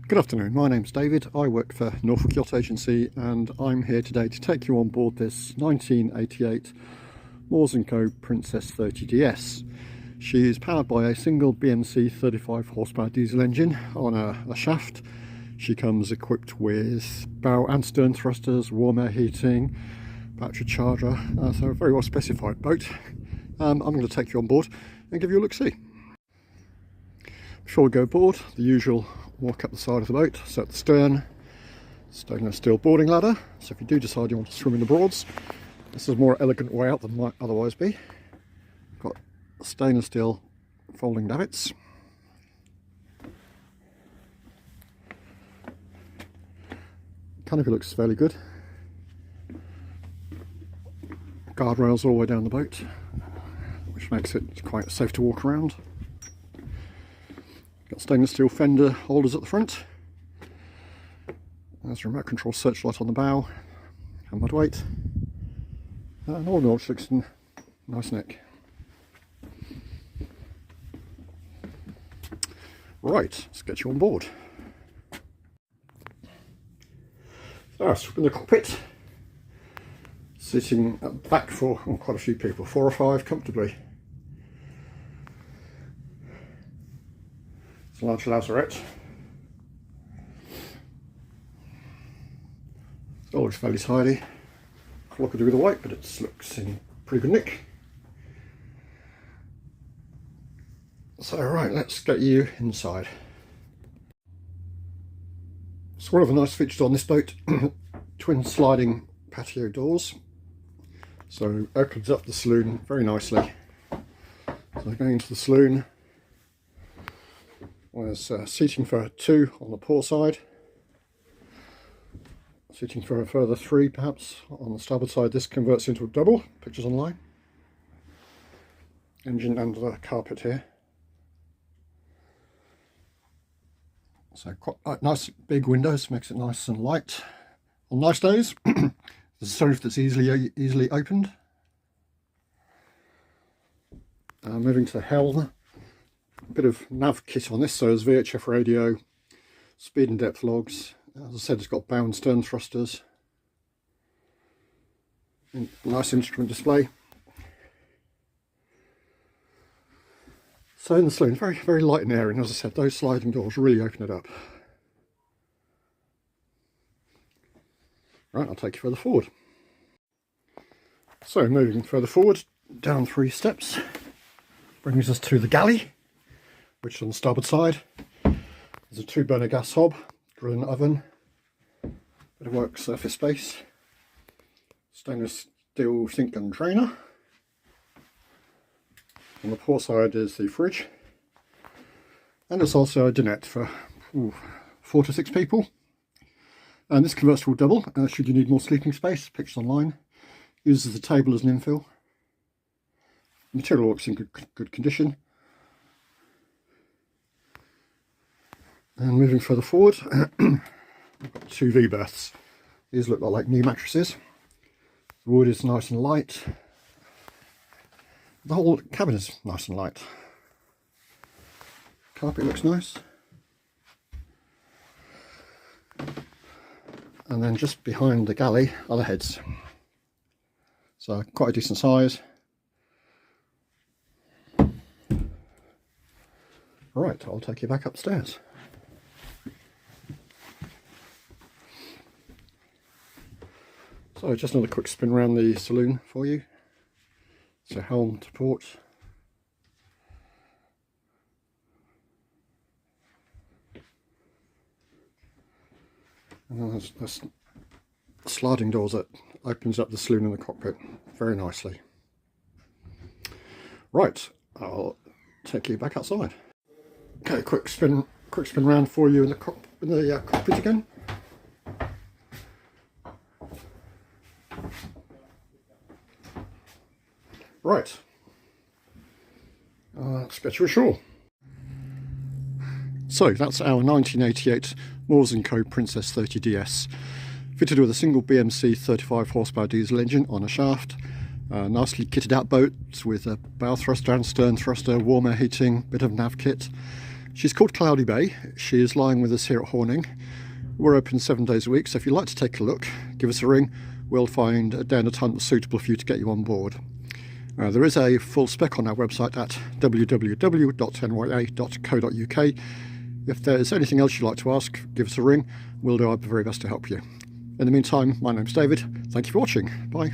Good afternoon, my name's David. I work for Norfolk Yacht Agency and I'm here today to take you on board this 1988 Moores & Co Princess 30DS. She is powered by a single BMC 35 horsepower diesel engine on a shaft. She comes equipped with bow and stern thrusters, warm air heating, battery charger, so a very well specified boat. I'm going to take you on board and give you a look-see. Before we go aboard, the usual walk up the side of the boat. So at the stern, stainless steel boarding ladder, so if you do decide you want to swim in the Broads, this is a more elegant way out than might otherwise be. Got stainless steel folding davits. Canopy looks fairly good. Guardrails all the way down the boat, which makes it quite safe to walk around. Got stainless steel fender holders at the front. There's a remote control searchlight on the bow, and mud weight. And all in all, it looks in nice nick. Right, let's get you on board. So, in the cockpit, sitting at the back for quite a few people, 4 or 5 comfortably. It's a large lazarette. It all looks fairly tidy. What could do with the white, but it looks in pretty good nick. So right, let's get you inside. So one of the nice features on this boat, twin sliding patio doors. So opens up the saloon very nicely. So going into the saloon, there's seating for 2 on the port side, seating for a further 3 perhaps on the starboard side. This converts into a double, pictures online. Engine under the carpet here. So quite nice big windows, makes it nice and light. On nice days, there's a sunroof that's easily opened. Moving to the helm. A bit of nav kit on this, so there's VHF radio, speed and depth logs. As I said, it's got bow and stern thrusters. And nice instrument display. So in the saloon, very light and airy, and as I said, those sliding doors really open it up. Right, I'll take you further forward. So moving further forward, down 3 steps, brings us to the galley, which is on the starboard side. There's a 2-burner gas hob, grill and oven, bit of work surface space, stainless steel sink and drainer. On the port side is the fridge, and there's also a dinette for 4 to 6 people. And this converts to a double, should you need more sleeping space, pictures online. Uses the table as an infill. The material looks in good condition. And moving further forward, we've got 2 V-berths. These look like new mattresses. The wood is nice and light. The whole cabin is nice and light. Carpet looks nice. And then just behind the galley are the heads. So quite a decent size. Right, I'll take you back upstairs. So just another quick spin around the saloon for you. So helm to port. And then there's sliding doors that opens up the saloon and the cockpit very nicely. Right, I'll take you back outside. Okay, quick spin round for you in the cockpit again. Right, let's get you ashore. So that's our 1988 Moores & Co Princess 30DS, fitted with a single BMC 35 horsepower diesel engine on a shaft, nicely kitted out boats with a bow thruster and stern thruster, warm air heating, bit of nav kit. She's called Cloudy Bay. She is lying with us here at Horning. We're open 7 days a week, so if you'd like to take a look, give us a ring. We'll find a day and a time that's suitable for you to get you on board. There is a full spec on our website at www.nya.co.uk. If there's anything else you'd like to ask, give us a ring. We'll do our very best to help you. In the meantime, my name's David. Thank you for watching. Bye.